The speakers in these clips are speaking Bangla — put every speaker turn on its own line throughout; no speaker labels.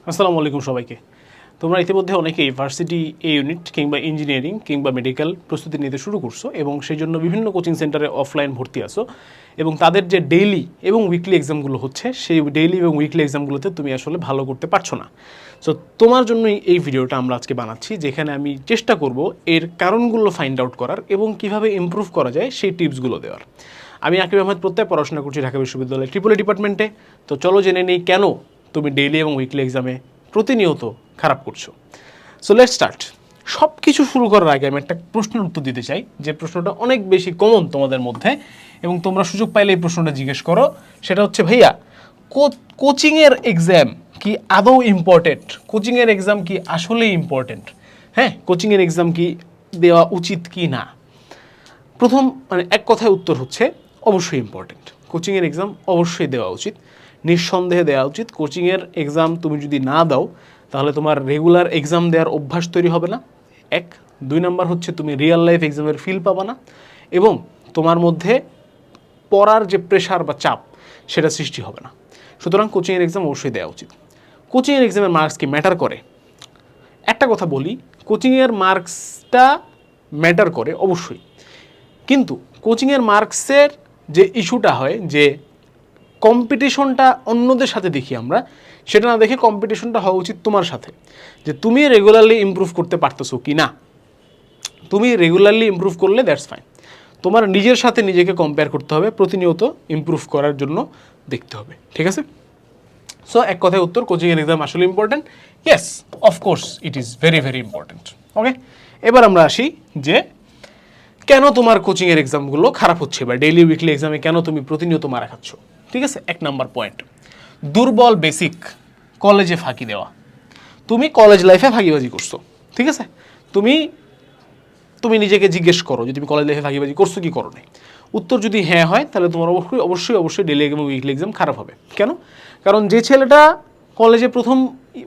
আসসালামু আলাইকুম সবাইকে। তোমরা ইতিমধ্যে অনেকেই ভার্সিটি এ ইউনিট কিংবা ইঞ্জিনিয়ারিং কিংবা মেডিকেল প্রস্তুতি নিতে শুরু করছো এবং সেই জন্য বিভিন্ন কোচিং সেন্টারে অফলাইন ভর্তি আসো এবং তাদের যে ডেইলি এবং উইকলি এক্সামগুলো হচ্ছে সেই ডেইলি এবং উইকলি এক্সামগুলোতে তুমি আসলে ভালো করতে পারছো না। সো তোমার জন্যই এই ভিডিওটা আমরা আজকে বানাচ্ছি, যেখানে আমি চেষ্টা করব এর কারণগুলো ফাইন্ড আউট করার এবং কিভাবে ইমপ্রুভ করা যায় সেই টিপসগুলো দেওয়ার। আমি আকিব আহমেদ প্রত্যয় পড়াশোনা করছি ঢাকা বিশ্ববিদ্যালয়ের ট্রিপল ডিপার্টমেন্টে। তো চলো জেনে নেই কেন তুমি ডেইলি এবং উইকলি এক্সামে প্রতিনিয়ত খারাপ করছো। So let's start. সব কিছু শুরু করার আগে আমি একটা প্রশ্নের উত্তর দিতে চাই, যে প্রশ্নটা অনেক বেশি কমন তোমাদের মধ্যে এবং তোমরা সুযোগ পাইলে এই প্রশ্নটা জিজ্ঞেস করো। সেটা হচ্ছে, ভাইয়া কোচিংয়ের এক্সাম কি আদৌ ইম্পর্টেন্ট? কোচিংয়ের এক্সাম কি আসলেই ইম্পর্টেন্ট? হ্যাঁ, কোচিংয়ের এক্সাম কি দেওয়া উচিত কি না? প্রথম এক কথায় উত্তর হচ্ছে অবশ্যই ইম্পর্টেন্ট। কোচিংয়ের এক্সাম অবশ্যই দেওয়া উচিত, নিঃসন্দেহে দেওয়া উচিত। কোচিংয়ের এক্সাম তুমি যদি না দাও তাহলে তোমার রেগুলার এক্সাম দেওয়ার অভ্যাস তৈরি হবে না, এক। দুই নাম্বার হচ্ছে তুমি রিয়েল লাইফ এক্সামের ফিল পাবা না এবং তোমার মধ্যে পড়ার যে প্রেশার বা চাপ সেটা সৃষ্টি হবে না। সুতরাং কোচিংয়ের এক্সাম অবশ্যই দেওয়া উচিত। কোচিংয়ের এক্সামের মার্কস কি ম্যাটার করে? একটা কথা বলি, কোচিংয়ের মার্কসটা ম্যাটার করে অবশ্যই, কিন্তু কোচিংয়ের মার্কসের যে ইস্যুটা হয় যে কম্পিটিশনটা অন্যদের সাথে দেখি আমরা, সেটা না দেখে কম্পিটিশনটা হওয়া উচিত তোমার সাথে, যে তুমি রেগুলারলি ইমপ্রুভ করতে পারতেছো কি না। তুমি রেগুলারলি ইমপ্রুভ করলে দ্যাটস ফাইন। তোমার নিজের সাথে নিজেকে কম্পেয়ার করতে হবে, প্রতিনিয়ত ইমপ্রুভ করার জন্য দেখতে হবে, ঠিক আছে? সো এক কথায় উত্তর, কোচিংয়ের এক্সাম আসলে important. Yes, of course it is very very important. Okay, এবার আমরা আসি যে কেন তোমার কোচিংয়ের এক্সামগুলো খারাপ হচ্ছে বা ডেইলি উইকলি এক্সামে কেন তুমি প্রতিনিয়ত মারা খাচ্ছ। ঠিক আছে, এক নাম্বার পয়েন্ট, দুর্বল বেসিক, কলেজে ফাঁকি দেওয়া। তুমি কলেজ লাইফে ফাঁকিবাজি করছো, ঠিক আছে? তুমি নিজেকে জিজ্ঞেস করো যে তুমি কলেজ লাইফে ফাঁকিবাজি করছো কি করো নাই। উত্তর যদি হ্যাঁ হয় তাহলে তোমার অবশ্যই অবশ্যই অবশ্যই ডেইলি এবং উইকলি এক্সাম খারাপ হবে। কেন? কারণ যে ছেলেটা কলেজে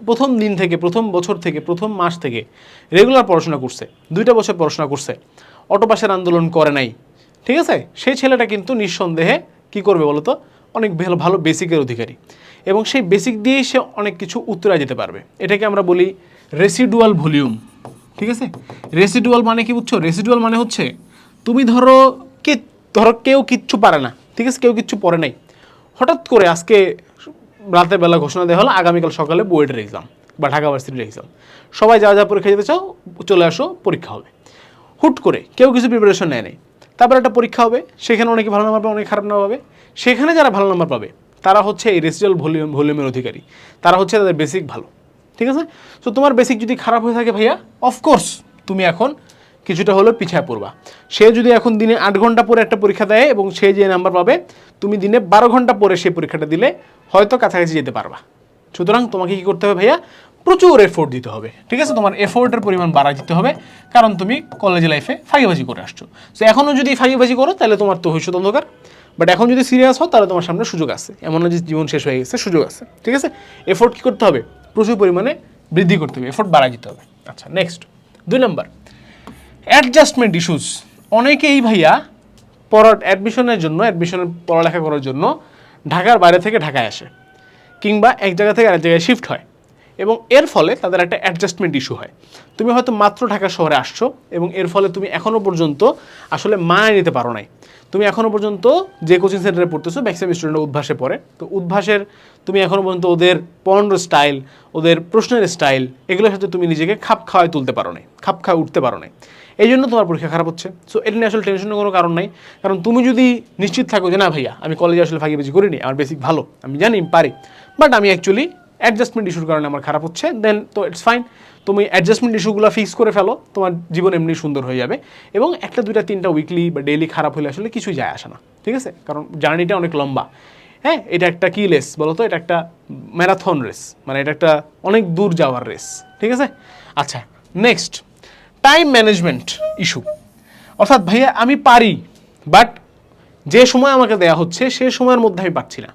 প্রথম দিন থেকে, প্রথম বছর থেকে, প্রথম মাস থেকে রেগুলার পড়াশোনা করছে, 2টা বছর পড়াশোনা করছে, অটো পাসের আন্দোলন করে নাই, ঠিক আছে, সেই ছেলেটা কিন্তু নিঃসন্দেহে কী করবে বলো তো, অনেক ভালো ভালো বেসিকের অধিকারী এবং সেই বেসিক দিয়েই সে অনেক কিছু উত্তরা যেতে পারবে। এটাকে আমরা বলি রেসিডুয়াল ভলিউম, ঠিক আছে? রেসিডুয়াল মানে কি বুঝছো? রেসিডুয়াল মানে হচ্ছে তুমি ধরো কেউ কিচ্ছু পারে না, ঠিক আছে, কেউ কিচ্ছু পড়ে নাই, হঠাৎ করে আজকে রাতের বেলা ঘোষণা দেওয়া হলো আগামীকাল সকালে বুয়েটের এক্সাম বা ঢাকা ভার্সিটির এক্সাম, সবাই যা যা পরীক্ষা দিতে চাও চলে আসো, পরীক্ষা হবে। হুট করে কেউ কিছু প্রিপারেশন নেয় নেই, তারপর একটা পরীক্ষা হবে, সেখানে অনেকে ভালো নাম্বার পাবে, অনেকে খারাপ নাম্বার পাবে। সেখানে যারা ভালো নাম্বার পাবে তারা হচ্ছে এই রেসিডুয়াল ভলিউমের অধিকারী, তারা হচ্ছে তাদের বেসিক ভালো, ঠিক আছে? সো তোমার বেসিক যদি খারাপ হয়ে থাকে ভাইয়া, অফকোর্স তুমি এখন কিছুটা হলেও পিছিয়ে পড়বা। সে যদি এখন দিনে 8 ঘন্টা পরে একটা পরীক্ষা দেয় এবং সে যে নাম্বার পাবে, তুমি দিনে 12 ঘন্টা পরে সেই পরীক্ষাটা দিলে হয়তো কাছাকাছি যেতে পারবা। সুতরাং তোমাকে কী করতে হবে ভাইয়া? প্রচুর এফোর্ট দিতে হবে, ঠিক আছে? তোমার এফোর্টের পরিমাণ বাড়াই দিতে হবে, কারণ তুমি কলেজ লাইফে ফাঁকিবাজি করে আসছো। সো এখনও যদি ফাঁকিবাজি করো তাহলে তোমার তো ভবিষ্যৎ অন্ধকার, বাট এখন যদি সিরিয়াস হও তাহলে তোমার সামনে সুযোগ আছে, এমন না যে জীবন শেষ হয়ে গেছে, সুযোগ আছে, ঠিক আছে? এফোর্ট কী করতে হবে? প্রচুর পরিমাণে বৃদ্ধি করতে হবে, এফোর্ট বাড়াই দিতে হবে। আচ্ছা, নেক্সট 2 নাম্বার, অ্যাডজাস্টমেন্ট ইস্যুস। অনেকেই ভাইয়া অ্যাডমিশনের পড়ালেখা করার জন্য ঢাকার বাইরে থেকে ঢাকায় আসে কিংবা এক জায়গা থেকে আরেক জায়গায় শিফট হয় এবং এর ফলে তাদের একটা অ্যাডজাস্টমেন্ট ইস্যু হয়। তুমি হয়তো মাত্র ঢাকা শহরে আসছো এবং এর ফলে তুমি এখনও পর্যন্ত আসলে মানিয়ে নিতে পারো নাই। তুমি এখনও পর্যন্ত যে কোচিং সেন্টারে পড়তেছো ম্যাক্সিমাম স্টুডেন্ট উদ্ভাসে পড়ে, তো উদ্ভাসের তুমি এখনও পর্যন্ত ওদের পড়ানোর স্টাইল, ওদের প্রশ্নের স্টাইল, এগুলোর সাথে তুমি নিজেকে খাপ খাওয়ায় তুলতে পারো নাই, খাপ খাওয়া উঠতে পারো নাই, এই জন্য তোমার পরীক্ষা খারাপ হচ্ছে। সো এটা নিয়ে আসলে টেনশনের কোনো কারণ নাই, কারণ তুমি যদি নিশ্চিত থাকো যে না ভাইয়া আমি কলেজে আসলে ফাঁকিবাজি করিনি, আমার বেসিক ভালো, আমি জানি পারি, বাট আমি অ্যাকচুয়ালি অ্যাডজাস্টমেন্ট ইস্যুর কারণে আমার খারাপ হচ্ছে, দেন তো ইটস ফাইন। তুমি অ্যাডজাস্টমেন্ট ইস্যুগুলো ফিক্স করে ফেলো, তোমার জীবন এমনি সুন্দর হয়ে যাবে এবং 1টা 2টা 3টা উইকলি বা ডেইলি খারাপ হলে আসলে কিছুই যায় আসে না, ঠিক আছে? কারণ জার্নিটা অনেক লম্বা। হ্যাঁ, এটা একটা কি রেস বলো তো? এটা একটা ম্যারাথন রেস, মানে এটা একটা অনেক দূর যাওয়ার রেস, ঠিক আছে? আচ্ছা, নেক্সট, টাইম ম্যানেজমেন্ট ইস্যু। অর্থাৎ ভাইয়া আমি পারি, বাট যে সময় আমাকে দেওয়া হচ্ছে সে সময়ের মধ্যে আমি পাচ্ছি না।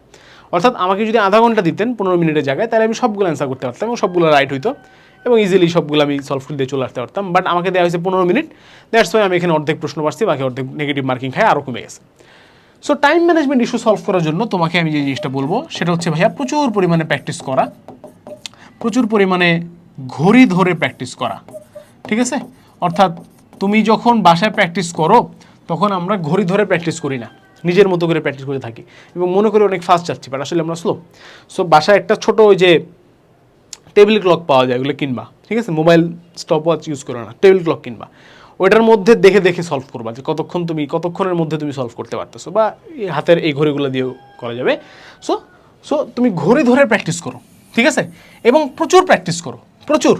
অর্থাৎ আমাকে যদি আধা ঘন্টা দিতেন 15 মিনিটের জায়গায়, তাহলে আমি সবগুলো অ্যান্সার করতে পারতাম এবং সবগুলো রাইট হইতো এবং ইজিলি সবগুলো আমি সলভ করে দিয়ে চলে আসতে পারতাম, বাট আমাকে দেওয়া হয়েছে 15 মিনিট, দ্যাটস ওয়াই আমি এখানে অর্ধেক প্রশ্ন পাচ্ছি, বাকি অর্ধেক নেগেটিভ মার্কিং খায়, আরও কমে গেছে। So time management issue solve করার জন্য তোমাকে আমি যে জিনিসটা বলবো সেটা হচ্ছে ভাইয়া প্রচুর পরিমাণে প্র্যাকটিস করা, প্রচুর পরিমাণে ঘড়ি ধরে প্র্যাকটিস করা, ঠিক আছে? অর্থাৎ তুমি যখন বাসায় প্র্যাকটিস করো তখন আমরা ঘড়ি ধরে প্র্যাকটিস করি না, নিজের মতো করে প্র্যাকটিস করে থাকি এবং মনে করি অনেক ফাস্ট যাচ্ছি, বাট আসলে আমরা স্লো। সো বাসায় একটা ছোটো ওই যে টেবিল ক্লক পাওয়া যায়, ওগুলো কিনবা, ঠিক আছে? মোবাইল স্টপ ওয়াচ ইউজ করো না, টেবিল ক্লক কিনবা, ওইটার মধ্যে দেখে দেখে সলভ করবা যে কতক্ষণের মধ্যে তুমি সলভ করতে পারতেছো, বা হাতের এই ঘড়িগুলো দিয়েও করা যাবে। সো সো তুমি ঘড়ি ধরে প্র্যাকটিস করো, ঠিক আছে? এবং প্রচুর প্র্যাকটিস করো, প্রচুর।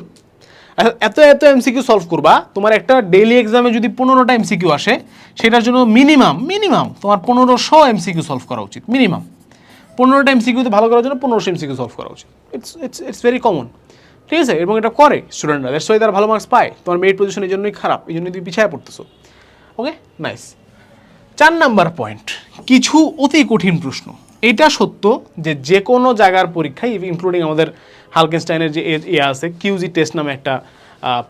এত এত এমসিকিউ সলভ করবা, তোমার একটা ডেইলি এক্সামে যদি 15টা এমসিকিউ আসে, সেটার জন্য মিনিমাম তোমার 1500 এমসিকিউ সলভ করা উচিত, মিনিমাম 15টা এমসিকিউতে ভালো করার জন্য 1500 এমসিকিউ সলভ করা উচিত। ইটস ভেরি কমন, ঠিক আছে? এবং এটা করে স্টুডেন্টরা, দ্যাটস ওয়াই তারা ভালো মার্কস পায়। তোমার মেরিট পজিশন এই জন্যই খারাপ, এই জন্যই তুমি পিছিয়ে পড়তেছো। ওকে, নাইস। 4 নাম্বার পয়েন্ট, কিছু অতি কঠিন প্রশ্ন। এটা সত্য যে কোনো জায়গার পরীক্ষায়, ইনক্লুডিং আমাদের হালকেনস্টাইনের যে আছে কিউজি টেস্ট নামে একটা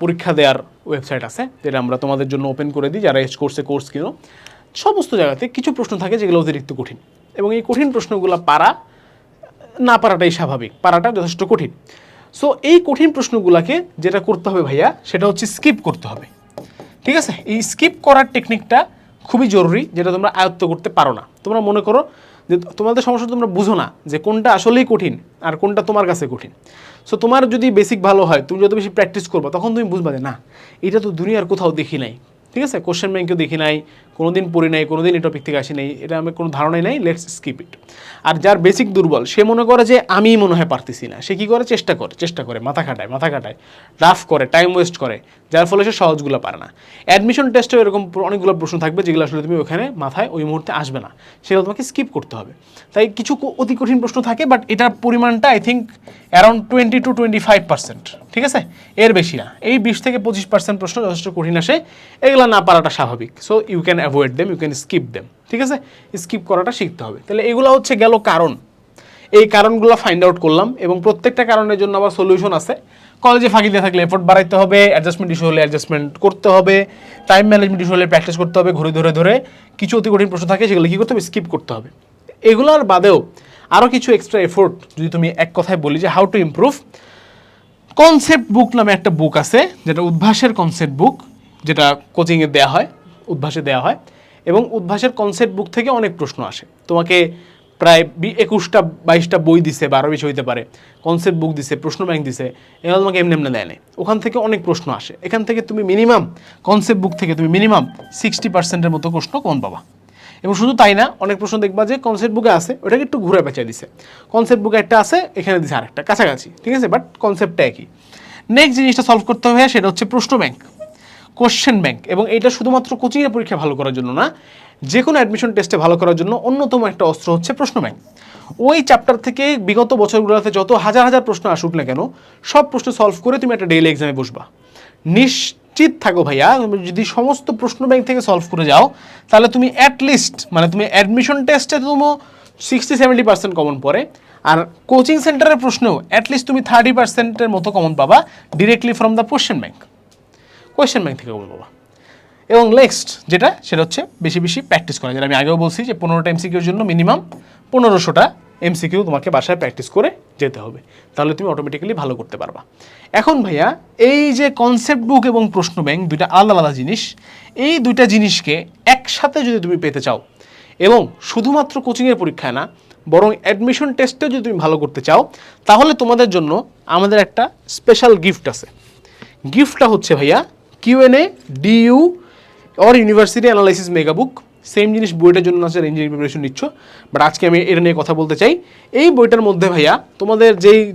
পরীক্ষা দেওয়ার ওয়েবসাইট আছে, যেটা আমরা তোমাদের জন্য ওপেন করে দিই যারা কোর্সে কোর্স কিনো, সমস্ত জায়গাতে কিছু প্রশ্ন থাকে যেগুলো অতিরিক্ত কঠিন, এবং এই কঠিন প্রশ্নগুলো না পারাটাই স্বাভাবিক, পারাটা যথেষ্ট কঠিন। সো এই কঠিন প্রশ্নগুলোকে যেটা করতে হবে ভাইয়া, সেটা হচ্ছে স্কিপ করতে হবে, ঠিক আছে? এই স্কিপ করার টেকনিকটা খুবই জরুরি, যেটা তোমরা আয়ত্ত করতে পারো না। তোমরা মনে করো যে তোমাদের সমস্যা তোমরা বুঝো না যে কোনটা আসলেই কঠিন আর কোনটা তোমার কাছে কঠিন। সো তোমার যদি বেসিক ভালো হয়, তুমি যত বেশি প্র্যাকটিস করবে, তখন তুমি বুঝবা যে না, এটা তো দুনিয়ার কোথাও দেখি নাই, ঠিক আছে? কোশ্চেন ব্যাংকেও দেখি নাই, কোনোদিন পড়ি নাই, কোনোদিন এই টপিক থেকে আসি নাই, এটা আমার কোনো ধারণাই নাই, লেটস স্কিপ ইট। আর যার বেসিক দুর্বল, সে মনে করে যে আমি মনে হয় পারতেছি না, সে কী করে, চেষ্টা করে মাথা খাটায়, রাফ করে, টাইম ওয়েস্ট করে, যার ফলে সে সহজগুলো পারে না। অ্যাডমিশন টেস্টেও এরকম অনেকগুলো প্রশ্ন থাকবে যেগুলো আসলে তুমি ওখানে মাথায় ওই মুহূর্তে আসবে না, সেগুলো তোমাকে স্কিপ করতে হবে। তাই কিছু অতি কঠিন প্রশ্ন থাকে, বাট এটার পরিমাণটা আই থিঙ্ক অ্যারাউন্ড 20 to 25%, ঠিক আছে? এর বেশি না। এই 20 থেকে 25% প্রশ্ন যথেষ্ট কঠিন আসে, এগুলো না পারাটা স্বাভাবিক। So you can avoid them, you can skip them, ঠিক আছে? স্কিপ করাটা শিখতে হবে। তাহলে এগুলো হচ্ছে গেল কারণ। এই কারণগুলো ফাইন্ড আউট করলাম, এবং প্রত্যেকটা কারণের জন্য আবার সলিউশন আছে। কলেজে ফাঁকি দিয়ে থাকলে এফোর্ট বাড়াইতে হবে, অ্যাডজাস্টমেন্ট ইস্যু হলে অ্যাডজাস্টমেন্ট করতে হবে, টাইম ম্যানেজমেন্ট ইস্যু হলে প্র্যাকটিস করতে হবে, ঘুরে ধরে কিছু অতি কঠিন প্রশ্ন থাকে, সেগুলো কী করতে হবে, স্কিপ করতে হবে। এগুলোর বাদেও আরও কিছু এক্সট্রা এফোর্ট যদি তুমি এক কথায় বলি যে হাউ টু ইমপ্রুভ, কনসেপ্ট বুক নামে একটা বুক আছে, যেটা উদ্ভাসের কনসেপ্ট বুক, যেটা কোচিংয়ে দেওয়া হয়, উদ্ভাসে দেওয়া হয়, এবং উদ্ভাসের কনসেপ্ট বুক থেকে অনেক প্রশ্ন আসে। তোমাকে প্রায় 21টা 22টা বই দিছে, 12 বেশি হইতে পারে, কনসেপ্ট বুক দিছে, প্রশ্ন ব্যাংক দিছে, এগুলো তোমাকে এমনি দেয় না। ওখান থেকে অনেক প্রশ্ন আসে। এখান থেকে তুমি মিনিমাম, কনসেপ্ট বুক থেকে তুমি মিনিমাম 60%-এর মতো প্রশ্ন কমন পাবা। এবং শুধু তাই না, অনেক প্রশ্ন দেখবা যে কনসেপ্ট বুকে আছে, ওটাকে একটু ঘুরে পেঁচাই দিছে, কনসেপ্ট বুকে একটা আছে, এখানে দিছে আরেকটা, কাছাকাছি, ঠিক আছে? বাট কনসেপ্টটা একই। নেক্সট জিনিসটা সলভ করতে হবে, সেটা হচ্ছে প্রশ্ন ব্যাংক, কোশ্চেন ব্যাংক। এবং এটা শুধুমাত্র কোচিংয়ের পরীক্ষা ভালো করার জন্য না, যে কোনো অ্যাডমিশন টেস্টে ভালো করার জন্য অন্যতম একটা অস্ত্র হচ্ছে প্রশ্ন ব্যাংক। ওই চ্যাপ্টার থেকে বিগত বছরগুলোতে যত হাজার প্রশ্ন আসুক না কেন, সব প্রশ্ন সলভ করে তুমি একটা ডেইলি এক্সামে বসবা। নিশ্চিত থাকো ভাইয়া, যদি সমস্ত প্রশ্ন ব্যাংক থেকে সলভ করে যাও, তাহলে তুমি অ্যাটলিস্ট, মানে তুমি অ্যাডমিশন টেস্টে তুমি 60-70% কমন পড়ে, আর কোচিং সেন্টারের প্রশ্নেও অ্যাটলিস্ট তুমি 30%-এর মতো কমন পাবা directly from the question bank থেকে কমন পাবা। এবং নেক্সট সেটা হচ্ছে বেশি বেশি প্র্যাকটিস করা, যেটা আমি আগেও বলছি যে 15টা এমসিকিউর জন্য মিনিমাম 1500টা এমসিকিউ তোমাকে বাসায় প্র্যাকটিস করে যেতে হবে, তাহলে তুমি অটোমেটিক্যালি ভালো করতে পারবা। এখন ভাইয়া, এই যে কনসেপ্ট বুক এবং প্রশ্ন ব্যাংক দুইটা আলাদা আলাদা জিনিস, এই দুইটা জিনিসকে একসাথে যদি তুমি পেতে চাও, এবং শুধুমাত্র কোচিংয়ের পরীক্ষায় না, বরং অ্যাডমিশন টেস্টেও যদি তুমি ভালো করতে চাও, তাহলে তোমাদের জন্য আমাদের একটা স্পেশাল গিফট আছে। গিফটটা হচ্ছে ভাইয়া QnA DU or university analysis mega book. Same জিনিস বইটার জন্য আছে, ইঞ্জিনিয়ারিং প্রিপারেশন নিচ্ছ, বাট আজকে আমি এটা নিয়ে কথা বলতে চাই। এই বইটার মধ্যে ভাইয়া তোমাদের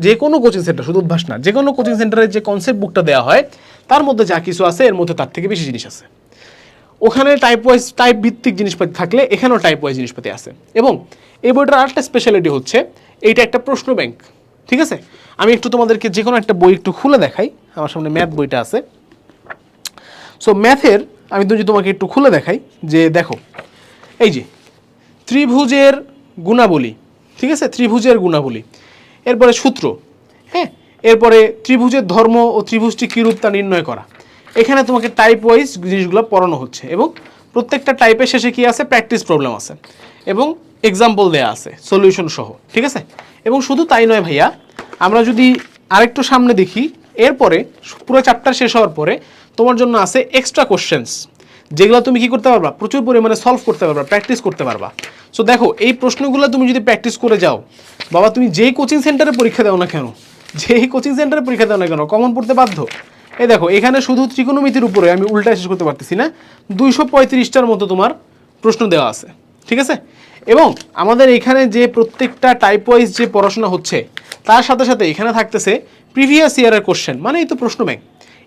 যে কোনো কোচিং সেন্টার, শুধু অভ্যাস না, যে কোনো কোচিং সেন্টারের যে কনসেপ্ট বুকটা দেওয়া হয়, তার মধ্যে যা কিছু আছে এর মধ্যে তার থেকে বেশি জিনিস আছে। ওখানে টাইপ ভিত্তিক জিনিসপাতি থাকলে এখানেও টাইপ ওয়াইজ জিনিসপাতি আছে। এবং এই বইটার আরেকটা স্পেশালিটি হচ্ছে এইটা একটা প্রশ্ন ব্যাংক, ঠিক আছে? আমি একটু তোমাদেরকে যে কোনো একটা বই একটু খুলে দেখাই। আমার সামনে ম্যাথ বইটা আছে। সো ম্যাথের আমি যদি তোমাকে একটু খুলে দেখাই, যে দেখো এই যে ত্রিভুজের গুণাবলী, ঠিক আছে? ত্রিভুজের গুণাবলী, এরপরে সূত্র, হ্যাঁ, এরপরে ত্রিভুজের ধর্ম ও ত্রিভুজটি কী রূপ তা নির্ণয় করা। এখানে তোমাকে টাইপ ওয়াইজ জিনিসগুলো পড়ানো হচ্ছে, এবং প্রত্যেকটা টাইপের শেষে কী আছে, প্র্যাকটিস প্রবলেম আছে, এবং এক্সাম্পল দেয়া আছে সলিউশন সহ, ঠিক আছে? এবং শুধু তাই নয় ভাইয়া, আমরা যদি আরেকটু সামনে দেখি, এরপরে পুরো চ্যাপ্টার শেষ হওয়ার পরে তোমার জন্য আছে এক্সট্রা কোশ্চেন্স, যেগুলো তুমি কি করতে পারবা, প্রচুর পরিমাণে সলভ করতে পারবা, প্র্যাকটিস করতে পারবা। সো দেখো এই প্রশ্নগুলো তুমি যদি প্র্যাকটিস করে যাও, বাবা তুমি যেই কোচিং সেন্টারে পরীক্ষা দাও না কেন, যেই কোচিং সেন্টারে পরীক্ষা দাও না কেন, কমন পড়তে বাধ্য। এই দেখো এখানে শুধু ত্রিকোণমিতির উপরে আমি উল্টা শেষ করতে পারতেছি না, 235টার মতো তোমার প্রশ্ন দেওয়া আছে, ঠিক আছে। এবং আমাদের এখানে যে প্রত্যেকটা টাইপ ওয়াইজ যে পড়াশোনা হচ্ছে, তার সাথে সাথে এখানে থাকতেছে প্রিভিয়াস ইয়ারের কোশ্চেন, মানে এই তো প্রশ্ন ব্যাংক,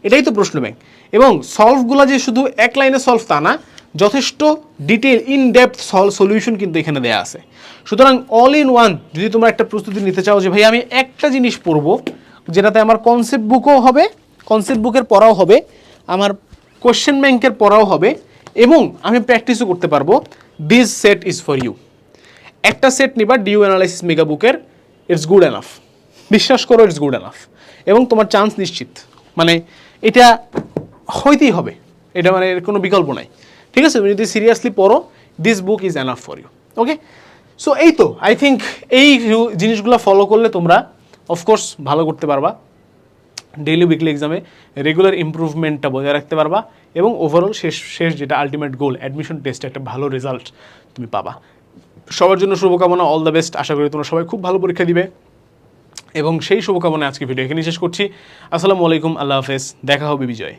এটাই তো প্রশ্ন ব্যাংক। এবং সলভগুলো যে শুধু এক লাইনে সলভ তা না, যথেষ্ট ডিটেল ইন ডেপথ সলিউশন কিন্তু এখানে দেওয়া আছে। সুতরাং অল ইন ওয়ান যদি তোমরা একটা প্রস্তুতি নিতে চাও যে ভাই আমি একটা জিনিস পড়বো যেটাতে আমার কনসেপ্ট বুকও হবে, কনসেপ্ট বুকের পড়াও হবে, আমার কোশ্চেন ব্যাংকের পড়াও হবে, এবং আমি প্র্যাকটিসও করতে পারবো, this set is for you. একটা সেট নিবা ডিউ অ্যানালাইসিস মেগা বুকের, ইটস গুড এনাফ, বিশ্বাস করো ইটস গুড এনাফ, এবং তোমার চান্স নিশ্চিত, মানে এটা হইতেই হবে, এটা মানে এর কোনো বিকল্প নাই, ঠিক আছে। তুমি যদি সিরিয়াসলি পড়ো, this book is enough for you, okay. So এই তো আই থিঙ্ক এই জিনিসগুলো ফলো করলে তোমরা অফকোর্স ভালো করতে পারবা, ডেইলি উইকলি এক্সামে রেগুলার ইমপ্রুভমেন্টটা বজায় রাখতে পারবা, এবং ওভারঅল শেষ যেটা আলটিমেট গোল, অ্যাডমিশন টেস্টে একটা ভালো রেজাল্ট তুমি পাবা। সবার জন্য শুভকামনা, অল দ্য বেস্ট। আশা করি তোমরা সবাই খুব ভালো পরীক্ষা দিবে, এবং সেই শুভকামনায় আজকে ভিডিও এখানে শেষ করছি। আসসালামু আলাইকুম, আল্লাহ হাফেজ, দেখা হবে বিজয়।